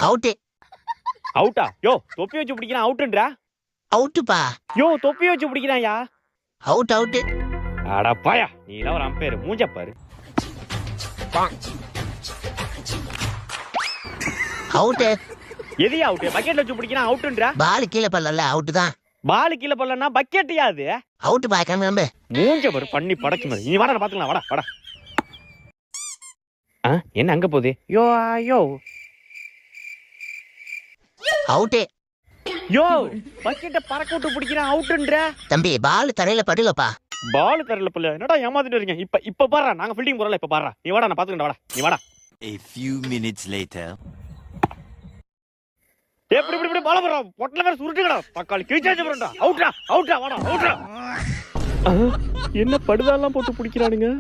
Out. அவுட்டா? யோ தொப்பி வச்சு பிடிக்கிறான் அவுட்டுன்றா? அவுட்டுப்பா. யோ தொப்பி வச்சு பிடிக்கிறான்யா. Out out. அடப்பாயா, நீ எல்லாம் ஒரு அம்பையர் மூஞ்ச பாரு. அவுட்டு. எதையா அவுட்டு? பக்கெட்ல வச்சு பிடிக்கிறான் அவுட்டுன்றா? பால் கீழே படல அவுட்டு தான். பால் கீழே போடலன்னா பக்கெட்டையா அது? அவுட்டுப்பா கிளம்பு. மூஞ்ச பாரு பண்ணி படைச்சு மாதிரி. நீ வாடா பாத்துக்கலாம், வாடா வாடா. என்ன அங்க போகுது? யோ யோ அவுட்டு. யோ பக்கெட்ட பறக்க விட்டு பிடிக்கிறான் அவுட்டுன்ற. தம்பி பால் தரையில படலப்பா. பால் தரல பல்ல. என்னடா ஏமாத்திட்டு இருக்கீங்க? இப்ப பாறா, நாங்க ஃபீல்டிங் போறல, இப்ப பாறா. நீ வாடா, நான் பாத்துக்கறேன், வாடா. நீ வாடா. A few minutes later. இப்படி பால போறா. பொட்டல வேற சுருட்டுங்கடா. தக்காளி கிழிச்சாச்சு போறடா. அவுட்ரா வாடா, அவுட்ரா. என்ன படுதாலாம் போட்டு பிடிக்கிறானுங்க?